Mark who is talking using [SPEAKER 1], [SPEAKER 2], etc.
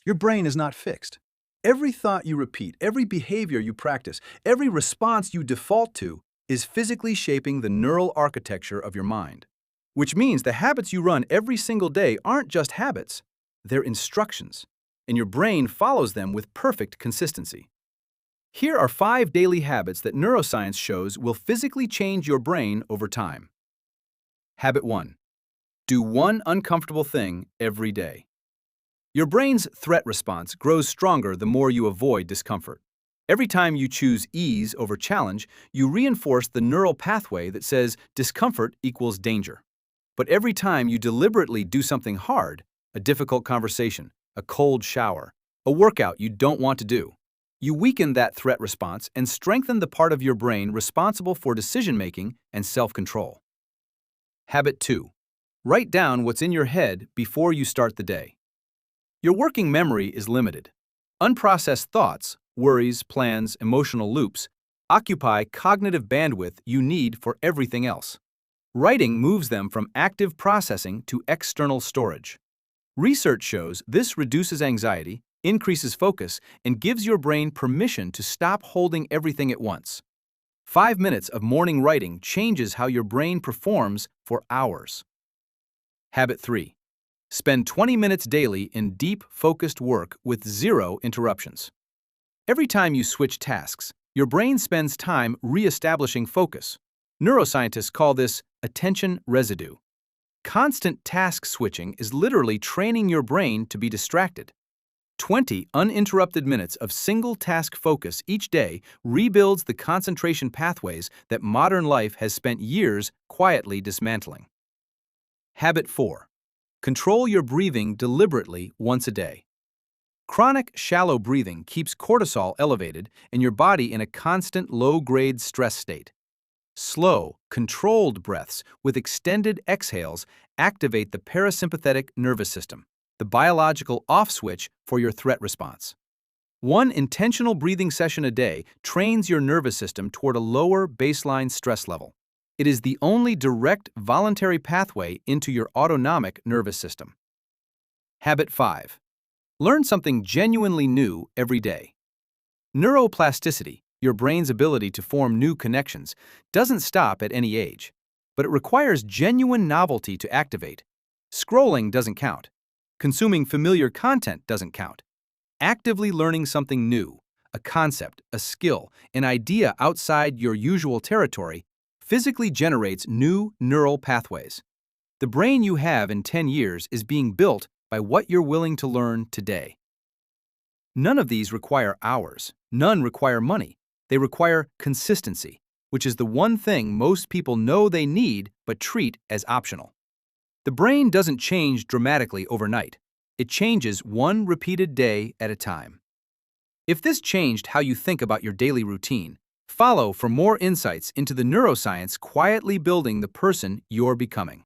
[SPEAKER 1] Your brain is not fixed. Every thought you repeat, every behavior you practice, every response you default to is physically shaping the neural architecture of your mind. Which means the habits you run every single day aren't just habits, they're instructions, and your brain follows them with perfect consistency. Here are 5 daily habits that neuroscience shows will physically change your brain over time. Habit 1. Do one uncomfortable thing every day. Your brain's threat response grows stronger the more you avoid discomfort. Every time you choose ease over challenge, you reinforce the neural pathway that says discomfort equals danger. But every time you deliberately do something hard, a difficult conversation, a cold shower, a workout you don't want to do, you weaken that threat response and strengthen the part of your brain responsible for decision-making and self-control. Habit 2. Write down what's in your head before you start the day. Your working memory is limited. Unprocessed thoughts, worries, plans, emotional loops occupy cognitive bandwidth you need for everything else. Writing moves them from active processing to external storage. Research shows this reduces anxiety, increases focus, and gives your brain permission to stop holding everything at once. 5 minutes of morning writing changes how your brain performs for hours. Habit 3. Spend 20 minutes daily in deep, focused work with 0 interruptions. Every time you switch tasks, your brain spends time re-establishing focus. Neuroscientists call this attention residue. Constant task switching is literally training your brain to be distracted. 20 uninterrupted minutes of single-task focus each day rebuilds the concentration pathways that modern life has spent years quietly dismantling. Habit 4. Control your breathing deliberately once a day. Chronic, shallow breathing keeps cortisol elevated and your body in a constant low-grade stress state. Slow, controlled breaths with extended exhales activate the parasympathetic nervous system, the biological off switch for your threat response. One intentional breathing session a day trains your nervous system toward a lower baseline stress level. It is the only direct voluntary pathway into your autonomic nervous system. Habit 5. Learn something genuinely new every day. Neuroplasticity, your brain's ability to form new connections, doesn't stop at any age, but it requires genuine novelty to activate. Scrolling doesn't count. Consuming familiar content doesn't count. Actively learning something new, a concept, a skill, an idea outside your usual territory, physically generates new neural pathways. The brain you have in 10 years is being built by what you're willing to learn today. None of these require hours. None require money. They require consistency, which is the one thing most people know they need but treat as optional. The brain doesn't change dramatically overnight. It changes one repeated day at a time. If this changed how you think about your daily routine, follow for more insights into the neuroscience quietly building the person you're becoming.